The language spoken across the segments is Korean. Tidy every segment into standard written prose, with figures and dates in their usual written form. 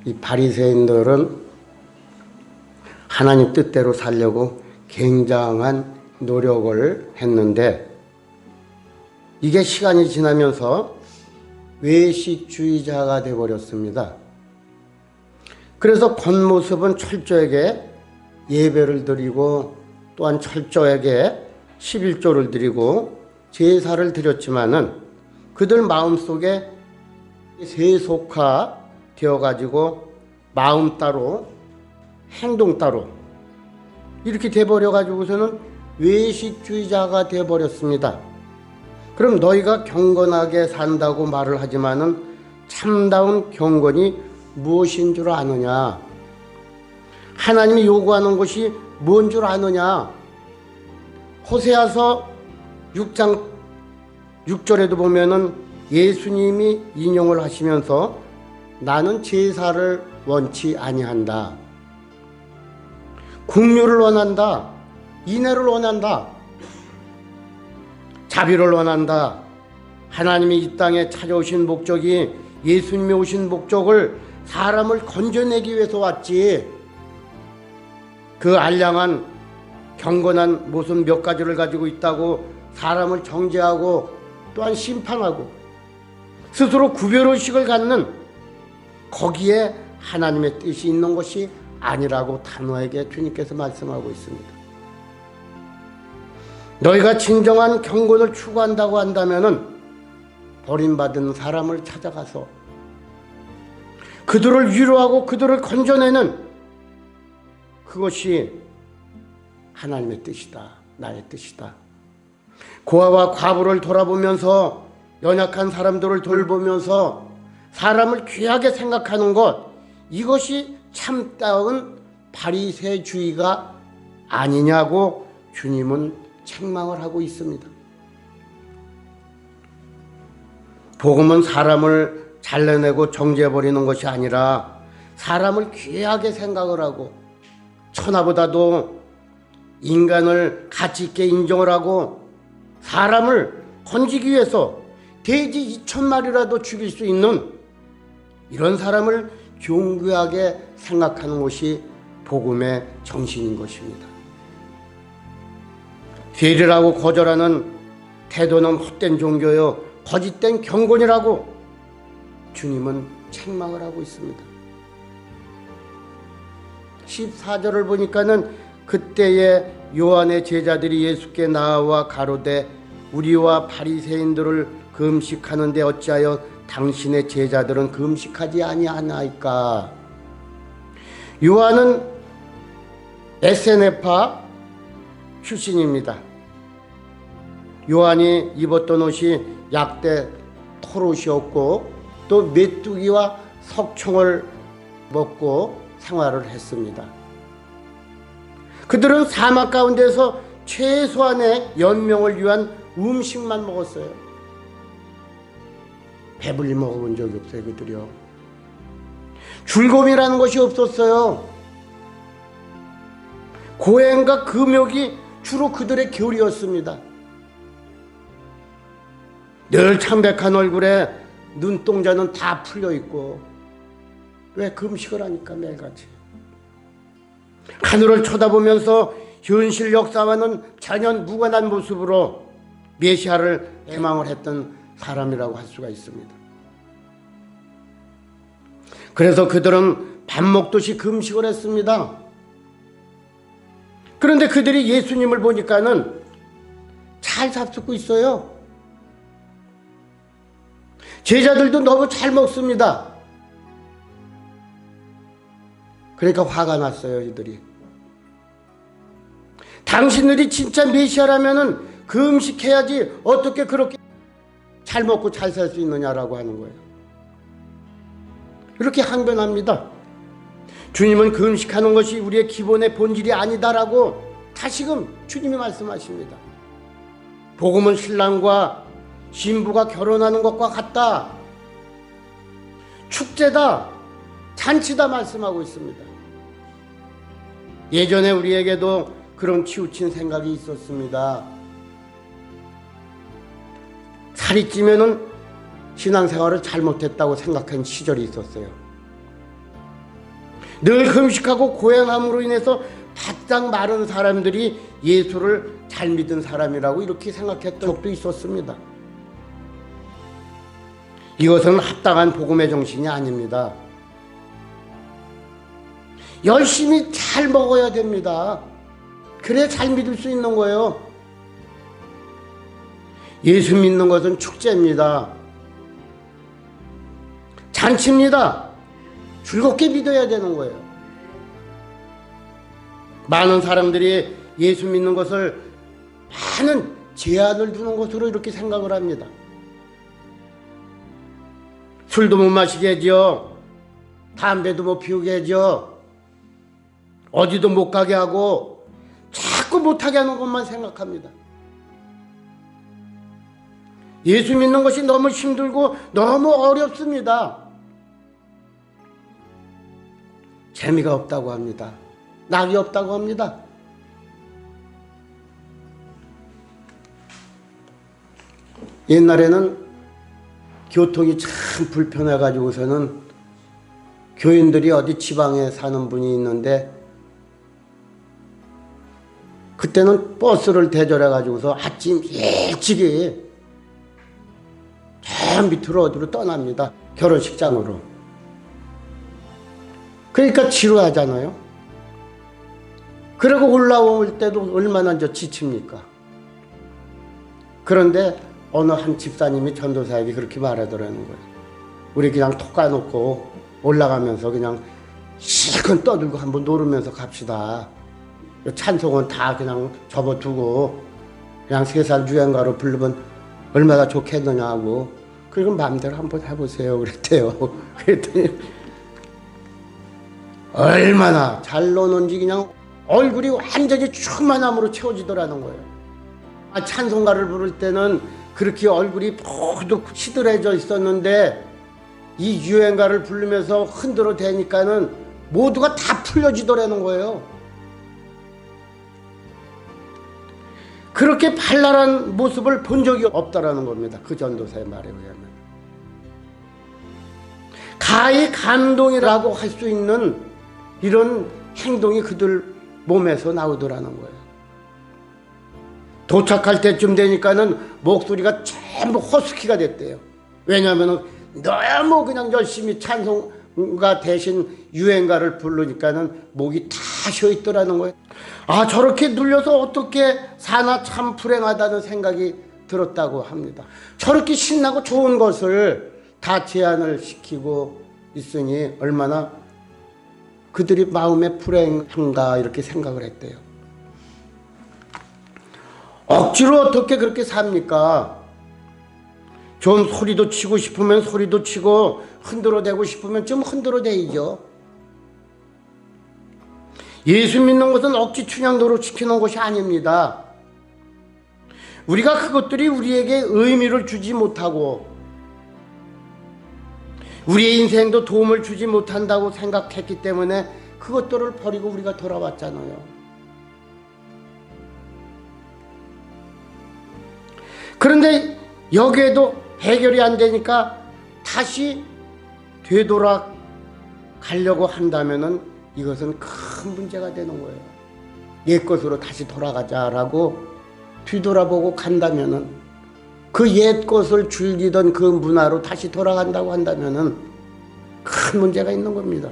이 바리새인들은 하나님 뜻대로 살려고 굉장한 노력을 했는데 이게 시간이 지나면서 외식주의자가 되어버렸습니다. 그래서 겉모습은 철저하게 예배를 드리고 또한 철저하게 11조를 드리고 제사를 드렸지만은 그들 마음속에 세속화 되어가지고 마음 따로 행동 따로 이렇게 돼버려가지고서는 외식주의자가 돼버렸습니다. 그럼 너희가 경건하게 산다고 말을 하지만은 참다운 경건이 무엇인 줄 아느냐? 하나님이 요구하는 것이 뭔 줄 아느냐? 호세아서 6장 6절에도 보면은 예수님이 인용을 하시면서 나는 제사를 원치 아니한다. 긍휼을 원한다. 인애를 원한다. 자비를 원한다. 하나님이 이 땅에 찾아오신 목적이 예수님이 오신 목적을 사람을 건져내기 위해서 왔지 그 알량한 경건한 모습 몇 가지를 가지고 있다고 사람을 정죄하고 또한 심판하고 스스로 구별의식을 갖는 거기에 하나님의 뜻이 있는 것이 아니라고 단호하게 주님께서 말씀하고 있습니다. 너희가 진정한 경건을 추구한다고 한다면은 버림받은 사람을 찾아가서 그들을 위로하고 그들을 건져내는 그것이 하나님의 뜻이다. 나의 뜻이다. 고아와 과부를 돌아보면서 연약한 사람들을 돌보면서 사람을 귀하게 생각하는 것 이것이 참다운 바리새주의가 아니냐고 주님은 책망을 하고 있습니다. 복음은 사람을 잘라내고 정죄해버리는 것이 아니라 사람을 귀하게 생각을 하고 천하보다도 인간을 가치 있게 인정을 하고 사람을 건지기 위해서 돼지 2,000마리라도 죽일 수 있는 이런 사람을 존귀하게 생각하는 것이 복음의 정신인 것입니다. 세리라고 거절하는 태도는 헛된 종교요 거짓된 경건이라고 주님은 책망을 하고 있습니다. 14절을 보니까는 그때에 요한의 제자들이 예수께 나와 가로되 우리와 바리새인들을 금식하는데 어찌하여 당신의 제자들은 금식하지 아니하나이까. 요한은 에세네파 출신입니다. 요한이 입었던 옷이 약대 털옷이었고 또 메뚜기와 석청을 먹고 생활을 했습니다. 그들은 사막 가운데서 최소한의 연명을 위한 음식만 먹었어요. 배불리 먹어본 적이 없어요. 그들이요. 즐거움이라는 것이 없었어요. 고행과 금욕이 주로 그들의 교리였습니다. 늘 창백한 얼굴에 눈동자는 다 풀려있고 왜 금식을 하니까 매일같이 하늘을 쳐다보면서 현실 역사와는 전혀 무관한 모습으로 메시아를 애망을 했던 사람이라고 할 수가 있습니다. 그래서 그들은 밥 먹듯이 금식을 했습니다. 그런데 그들이 예수님을 보니까는 잘 잡수고 있어요. 제자들도 너무 잘 먹습니다. 그러니까 화가 났어요. 이들이. 당신들이 진짜 메시아라면은 금식해야지 어떻게 그렇게 잘 먹고 잘 살 수 있느냐라고 하는 거예요. 이렇게 항변합니다. 주님은 금식하는 것이 우리의 기본의 본질이 아니다라고 다시금 주님이 말씀하십니다. 복음은 신랑과 신부가 결혼하는 것과 같다. 축제다. 잔치다 말씀하고 있습니다. 예전에 우리에게도 그런 치우친 생각이 있었습니다. 살이 찌면은 신앙생활을 잘못했다고 생각한 시절이 있었어요. 늘 금식하고 고행함으로 인해서 바짝 마른 사람들이 예수를 잘 믿은 사람이라고 이렇게 생각했던 적도 있었습니다. 이것은 합당한 복음의 정신이 아닙니다. 열심히 잘 먹어야 됩니다. 그래야 잘 믿을 수 있는 거예요. 예수 믿는 것은 축제입니다. 잔치입니다. 즐겁게 믿어야 되는 거예요. 많은 사람들이 예수 믿는 것을 많은 제한을 두는 것으로 이렇게 생각을 합니다. 술도 못 마시게 해죠. 담배도 못 피우게 해죠. 어디도 못 가게 하고 자꾸 못하게 하는 것만 생각합니다. 예수 믿는 것이 너무 힘들고 너무 어렵습니다. 재미가 없다고 합니다. 낙이 없다고 합니다. 옛날에는 교통이 참 불편해가지고서는 교인들이 어디 지방에 사는 분이 있는데 그때는 버스를 대절해가지고서 아침 일찍이 저 밑으로 어디로 떠납니다. 결혼식장으로. 그러니까 지루하잖아요. 그리고 올라올 때도 얼마나 지칩니까? 그런데 어느 한 집사님이 전도사에게 그렇게 말하더라는 거예요. 우리 그냥 톡 까놓고 올라가면서 그냥 실컷 떠들고 한번 노르면서 갑시다. 찬송은 다 그냥 접어두고 그냥 3살 유행가로 부르면 얼마나 좋겠느냐고. 그리고 마음대로 한번 해보세요 그랬대요. 그랬더니 얼마나 잘 노는지 그냥 얼굴이 완전히 충만함으로 채워지더라는 거예요. 찬송가를 부를 때는 그렇게 얼굴이 모두 시들해져 있었는데 이 유행가를 부르면서 흔들어 대니까는 모두가 다 풀려지더라는 거예요. 그렇게 발랄한 모습을 본 적이 없다라는 겁니다. 그 전도사의 말에 의하면. 가히 감동이라고 할 수 있는 이런 행동이 그들 몸에서 나오더라는 거예요. 도착할 때쯤 되니까는 목소리가 전부 허스키가 됐대요. 왜냐하면 너무 그냥 열심히 찬송가 대신 유행가를 부르니까는 목이 다 쉬어 있더라는 거예요. 아, 저렇게 눌려서 어떻게 사나 참 불행하다는 생각이 들었다고 합니다. 저렇게 신나고 좋은 것을 다 제한을 시키고 있으니 얼마나 그들이 마음에 불행한가 이렇게 생각을 했대요. 억지로 어떻게 그렇게 삽니까? 좀 소리도 치고 싶으면 소리도 치고 흔들어대고 싶으면 좀 흔들어대이죠. 예수 믿는 것은 억지 춘향도로 시키는 것이 아닙니다. 우리가 그것들이 우리에게 의미를 주지 못하고 우리의 인생도 도움을 주지 못한다고 생각했기 때문에 그것들을 버리고 우리가 돌아왔잖아요. 그런데 여기에도 해결이 안 되니까 다시 되돌아 가려고 한다면은 이것은 큰 문제가 되는 거예요. 옛 것으로 다시 돌아가자라고 뒤돌아보고 간다면은 그 옛 것을 즐기던 그 문화로 다시 돌아간다고 한다면은 큰 문제가 있는 겁니다.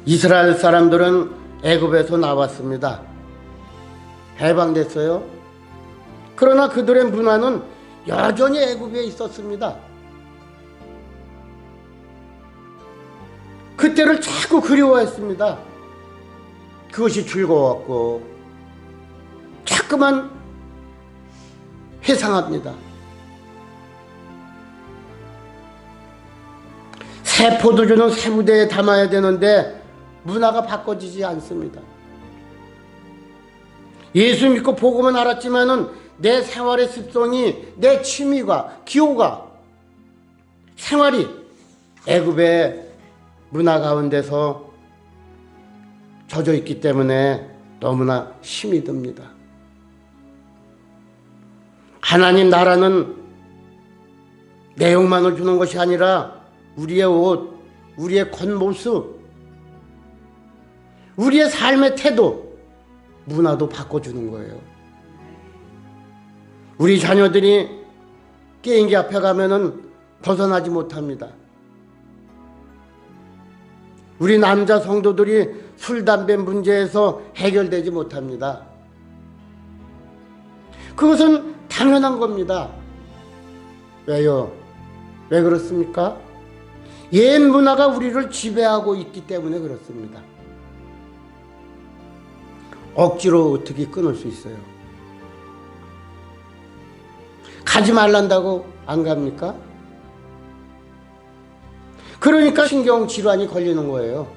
이스라엘 사람들은 애굽에서 나왔습니다. 해방됐어요. 그러나 그들의 문화는 여전히 애굽에 있었습니다. 그때를 자꾸 그리워했습니다. 그것이 즐거웠고 자꾸만 회상합니다. 새 포도주는 새 부대에 담아야 되는데 문화가 바꿔지지 않습니다. 예수 믿고 복음은 알았지만은 내 생활의 습성이, 내 취미가, 기호가, 생활이 애굽의 문화 가운데서 젖어 있기 때문에 너무나 힘이 듭니다. 하나님 나라는 내용만을 주는 것이 아니라 우리의 옷, 우리의 겉모습, 우리의 삶의 태도, 문화도 바꿔주는 거예요. 우리 자녀들이 게임기 앞에 가면은 벗어나지 못합니다. 우리 남자 성도들이 술, 담배 문제에서 해결되지 못합니다. 그것은 당연한 겁니다. 왜요? 왜 그렇습니까? 옛 문화가 우리를 지배하고 있기 때문에 그렇습니다. 억지로 어떻게 끊을 수 있어요? 가지 말란다고 안 갑니까? 그러니까 신경질환이 걸리는 거예요.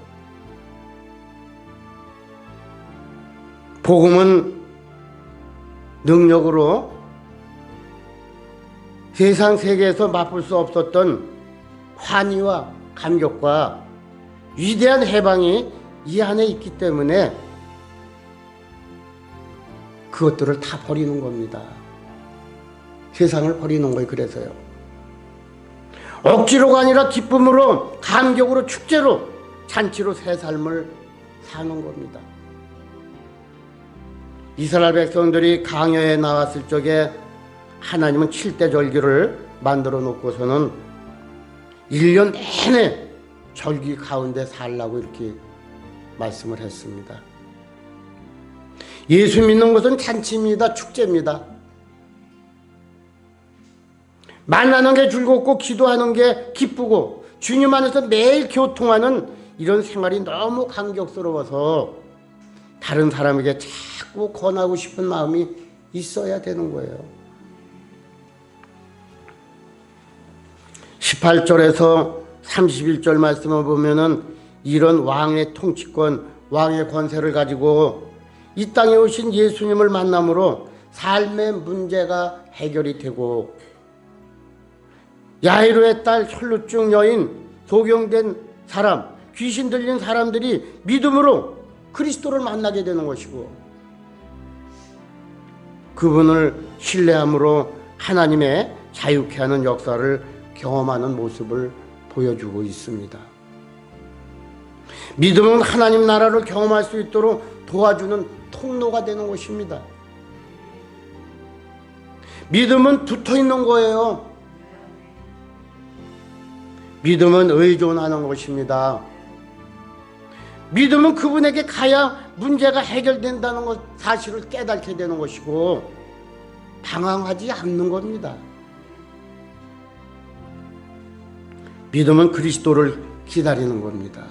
복음은 능력으로 세상 세계에서 맛볼 수 없었던 환희와 감격과 위대한 해방이 이 안에 있기 때문에 그것들을 다 버리는 겁니다. 세상을 버리는 거예요. 그래서요. 억지로가 아니라 기쁨으로, 감격으로, 축제로, 잔치로 새 삶을 사는 겁니다. 이스라엘 백성들이 광야에 나왔을 적에 하나님은 7대 절기를 만들어 놓고서는 1년 내내 절기 가운데 살라고 이렇게 말씀을 했습니다. 예수 믿는 것은 잔치입니다. 축제입니다. 만나는 게 즐겁고 기도하는 게 기쁘고 주님 안에서 매일 교통하는 이런 생활이 너무 감격스러워서 다른 사람에게 자꾸 권하고 싶은 마음이 있어야 되는 거예요. 18절에서 31절 말씀을 보면은 이런 왕의 통치권, 왕의 권세를 가지고 이 땅에 오신 예수님을 만남으로 삶의 문제가 해결이 되고 야이로의 딸 혈루증 여인, 소경된 사람, 귀신 들린 사람들이 믿음으로 그리스도를 만나게 되는 것이고 그분을 신뢰함으로 하나님의 자유케 하는 역사를 경험하는 모습을 보여주고 있습니다. 믿음은 하나님 나라를 경험할 수 있도록 도와주는 통로가 되는 것입니다. 믿음은 붙어있는 거예요. 믿음은 의존하는 것입니다. 믿음은 그분에게 가야 문제가 해결된다는 것, 사실을 깨닫게 되는 것이고 방황하지 않는 겁니다. 믿음은 그리스도를 기다리는 겁니다.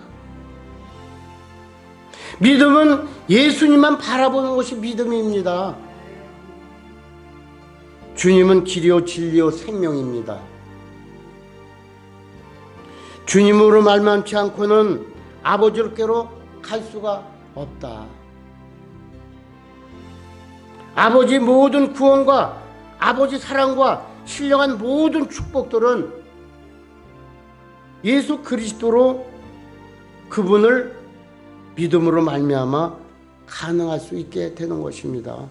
믿음은 예수님만 바라보는 것이 믿음입니다. 주님은 길이요 진리요 생명입니다. 주님으로 말만치 않고는 아버지께로 갈 수가 없다. 아버지 모든 구원과 아버지 사랑과 신령한 모든 축복들은 예수 그리스도로 그분을 믿음으로 말미암아 가능할 수 있게 되는 것입니다.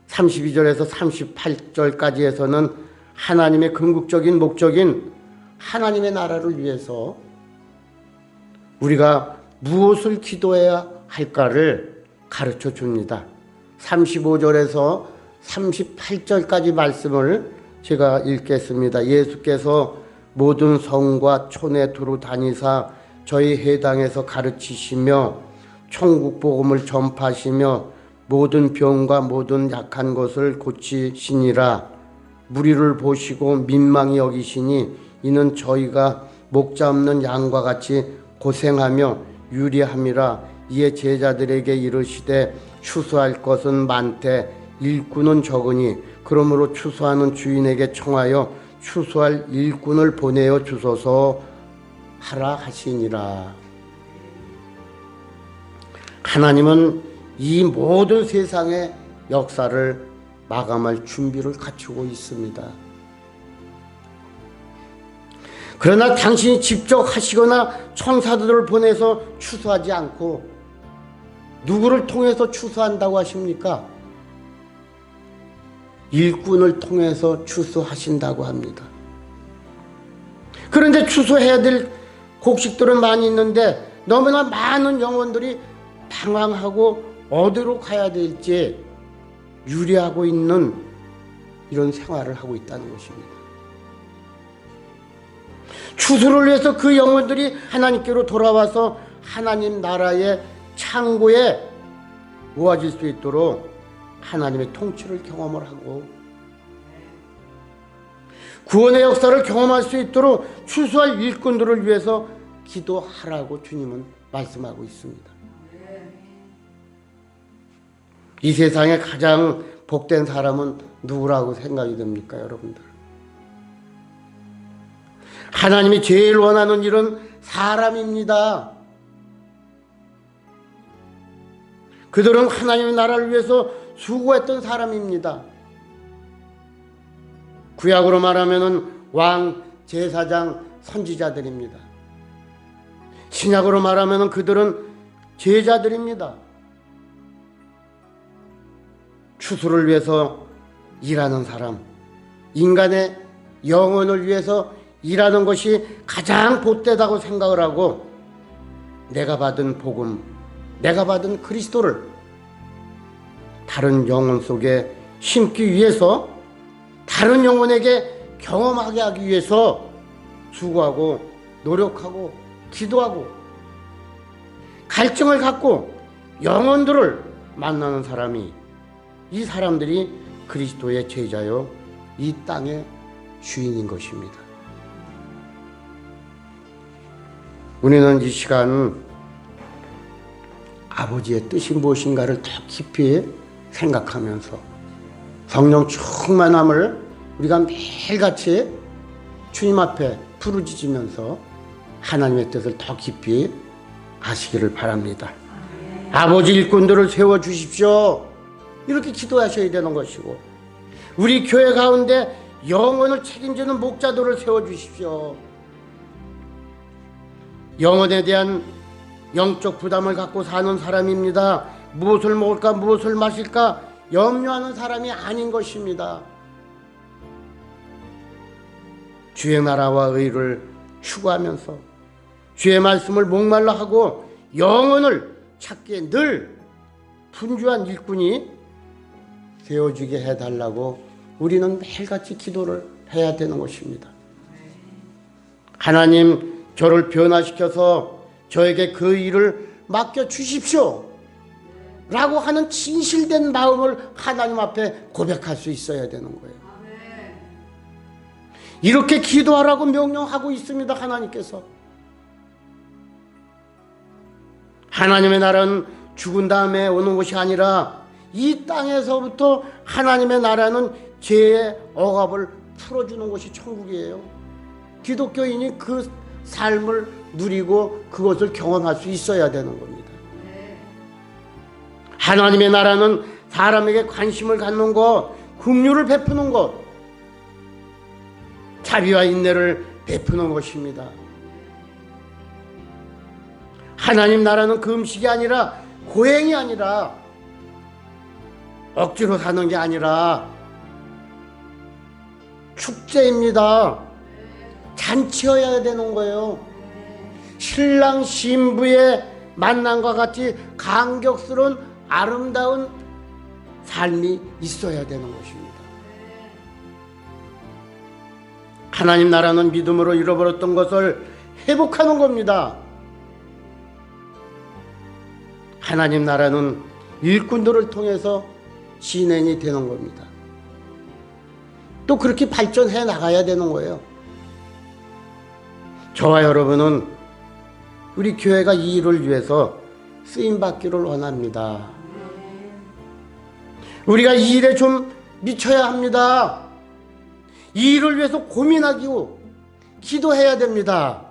32절에서 38절까지에서는 하나님의 궁극적인 목적인 하나님의 나라를 위해서 우리가 무엇을 기도해야 할까를 가르쳐 줍니다. 35절에서 38절까지 말씀을 제가 읽겠습니다. 예수께서 모든 성과 촌에 두루 다니사 저희 회당에서 가르치시며 천국 복음을 전파하시며 모든 병과 모든 약한 것을 고치시니라. 무리를 보시고 민망히 여기시니 이는 저희가 목자 없는 양과 같이 고생하며 유리함이라. 이에 제자들에게 이르시되 추수할 것은 많되 일꾼은 적으니 그러므로 추수하는 주인에게 청하여 추수할 일꾼을 보내어 주소서 하라 하시니라. 하나님은 이 모든 세상의 역사를 마감할 준비를 갖추고 있습니다. 그러나 당신이 직접 하시거나 천사들을 보내서 추수하지 않고 누구를 통해서 추수한다고 하십니까? 일꾼을 통해서 추수하신다고 합니다. 그런데 추수해야 될 곡식들은 많이 있는데 너무나 많은 영혼들이 방황하고 어디로 가야 될지 유리하고 있는 이런 생활을 하고 있다는 것입니다. 추수를 위해서 그 영혼들이 하나님께로 돌아와서 하나님 나라의 창고에 모아질 수 있도록 하나님의 통치를 경험을 하고 구원의 역사를 경험할 수 있도록 추수할 일꾼들을 위해서 기도하라고 주님은 말씀하고 있습니다. 이 세상에 가장 복된 사람은 누구라고 생각이 됩니까, 여러분들? 하나님이 제일 원하는 일은 사람입니다. 그들은 하나님의 나라를 위해서 수고했던 사람입니다. 구약으로 말하면 왕, 제사장, 선지자들입니다. 신약으로 말하면 그들은 제자들입니다. 추수를 위해서 일하는 사람, 인간의 영혼을 위해서 일하는 것이 가장 복되다고 생각을 하고 내가 받은 복음, 내가 받은 그리스도를 다른 영혼 속에 심기 위해서 다른 영혼에게 경험하게 하기 위해서 수고하고 노력하고 기도하고 갈증을 갖고 영혼들을 만나는 사람이, 이 사람들이 그리스도의 제자요 이 땅의 주인인 것입니다. 우리는 이 시간 아버지의 뜻이 무엇인가를 더 깊이 생각하면서 성령 충만함을 우리가 매일같이 주님 앞에 부르짖으면서 하나님의 뜻을 더 깊이 아시기를 바랍니다. 아버지 일꾼들을 세워주십시오. 이렇게 기도하셔야 되는 것이고, 우리 교회 가운데 영혼을 책임지는 목자들을 세워주십시오. 영혼에 대한 영적 부담을 갖고 사는 사람입니다. 무엇을 먹을까 무엇을 마실까 염려하는 사람이 아닌 것입니다. 주의 나라와 의를 추구하면서 주의 말씀을 목말라 하고 영혼을 찾기에 늘 분주한 일꾼이 되어주게 해달라고 우리는 매일같이 기도를 해야 되는 것입니다. 하나님, 저를 변화시켜서 저에게 그 일을 맡겨주십시오 라고 하는 진실된 마음을 하나님 앞에 고백할 수 있어야 되는 거예요. 이렇게 기도하라고 명령하고 있습니다. 하나님께서. 하나님의 나라는 죽은 다음에 오는 것이 아니라 이 땅에서부터 하나님의 나라는 죄의 억압을 풀어주는 것이 천국이에요. 기독교인이 그 삶을 누리고 그것을 경험할 수 있어야 되는 겁니다. 하나님의 나라는 사람에게 관심을 갖는 것, 긍휼을 베푸는 것, 자비와 인내를 베푸는 것입니다. 하나님 나라는 금식이 아니라 고행이 아니라 억지로 사는 게 아니라 축제입니다. 잔치여야 되는 거예요. 신랑 신부의 만남과 같이 감격스러운 아름다운 삶이 있어야 되는 것입니다. 하나님 나라는 믿음으로 잃어버렸던 것을 회복하는 겁니다. 하나님 나라는 일꾼들을 통해서 진행이 되는 겁니다. 또 그렇게 발전해 나가야 되는 거예요. 저와 여러분은 우리 교회가 이 일을 위해서 쓰임받기를 원합니다. 우리가 이 일에 좀 미쳐야 합니다. 이 일을 위해서 고민하고 기도해야 됩니다.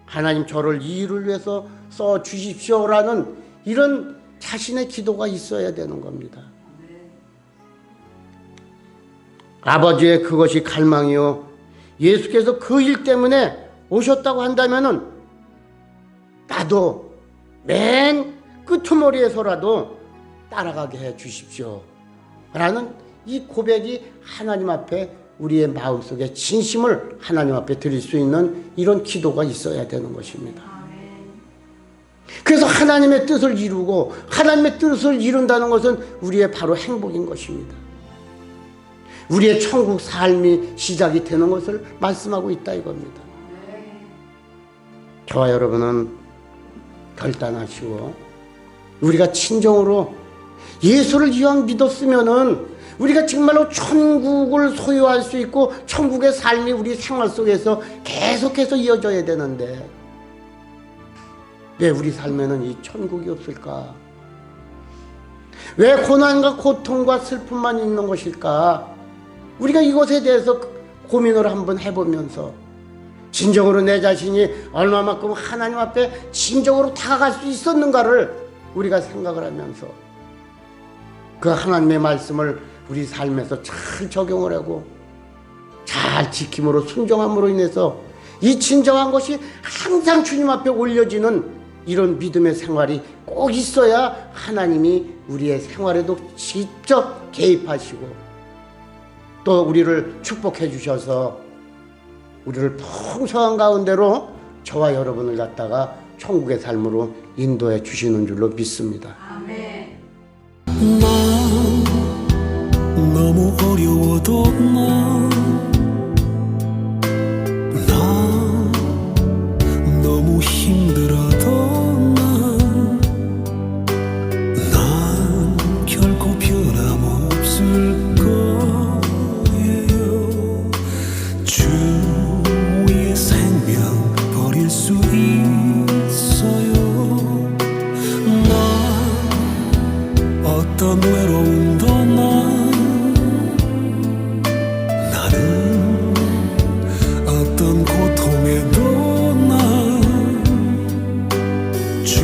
하나님, 저를 이 일을 위해서 써주십시오라는 이런 자신의 기도가 있어야 되는 겁니다. 아버지의 그것이 갈망이요, 예수께서 그 일 때문에 오셨다고 한다면은 나도 맨 끄트머리에서라도 따라가게 해 주십시오 라는 이 고백이 하나님 앞에 우리의 마음속에 진심을 하나님 앞에 드릴 수 있는 이런 기도가 있어야 되는 것입니다. 그래서 하나님의 뜻을 이루고 하나님의 뜻을 이룬다는 것은 우리의 바로 행복인 것입니다. 우리의 천국 삶이 시작이 되는 것을 말씀하고 있다 이겁니다. 저와 여러분은 결단하시고 우리가 진정으로 예수를 이왕 믿었으면은 우리가 정말로 천국을 소유할 수 있고 천국의 삶이 우리 생활 속에서 계속해서 이어져야 되는데 왜 우리 삶에는 이 천국이 없을까? 왜 고난과 고통과 슬픔만 있는 것일까? 우리가 이것에 대해서 고민을 한번 해보면서 진정으로 내 자신이 얼마만큼 하나님 앞에 진정으로 다가갈 수 있었는가를 우리가 생각을 하면서 그 하나님의 말씀을 우리 삶에서 잘 적용을 하고 잘 지킴으로 순종함으로 인해서 이 진정한 것이 항상 주님 앞에 올려지는 이런 믿음의 생활이 꼭 있어야 하나님이 우리의 생활에도 직접 개입하시고 또 우리를 축복해 주셔서 우리를 풍성한 가운데로 저와 여러분을 갖다가 천국의 삶으로 인도해 주시는 줄로 믿습니다. 아멘. 난 너무 어려워도 난 너무 힘들어도 난 결코 변함없을 거예요. 주 위에 생명 버릴 수 있어요. 난 어떤 외로움도 나는 어떤 고통에도 난 주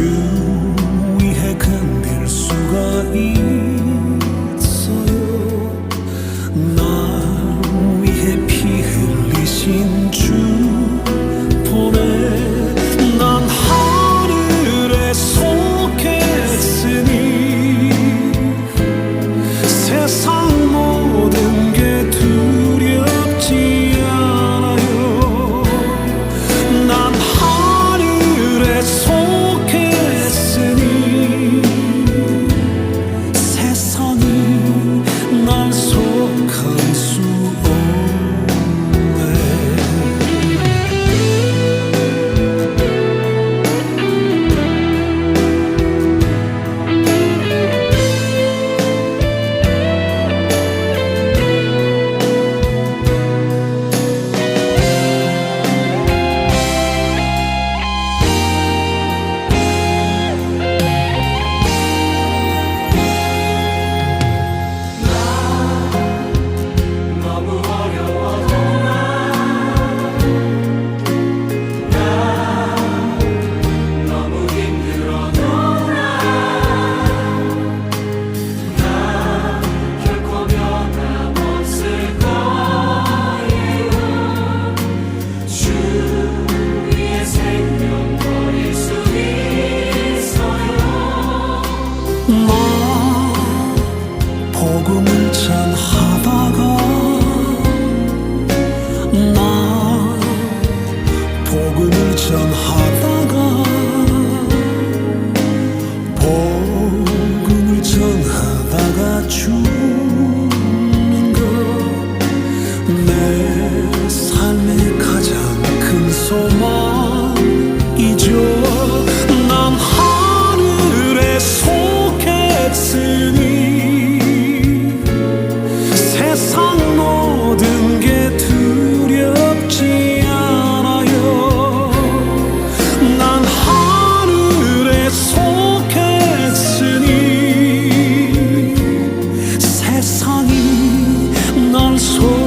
위에 견딜 수가 있어요. 날 위해 피 흘리신 주 보내 난 하늘에 속했으니 세상 모든 게 두렵지 않아요. 난 하늘에 속했으니 세상이 날 속할 수 없네. 복음을 전하다가 나 복음을 전하다가 복음을 전하다가 죽는 것 내 삶의 가장 큰 소망이죠. 난 하늘에 속했으니 세상 모든 게 두렵지 않아요. 난 하늘에 속했으니 세상이 날 속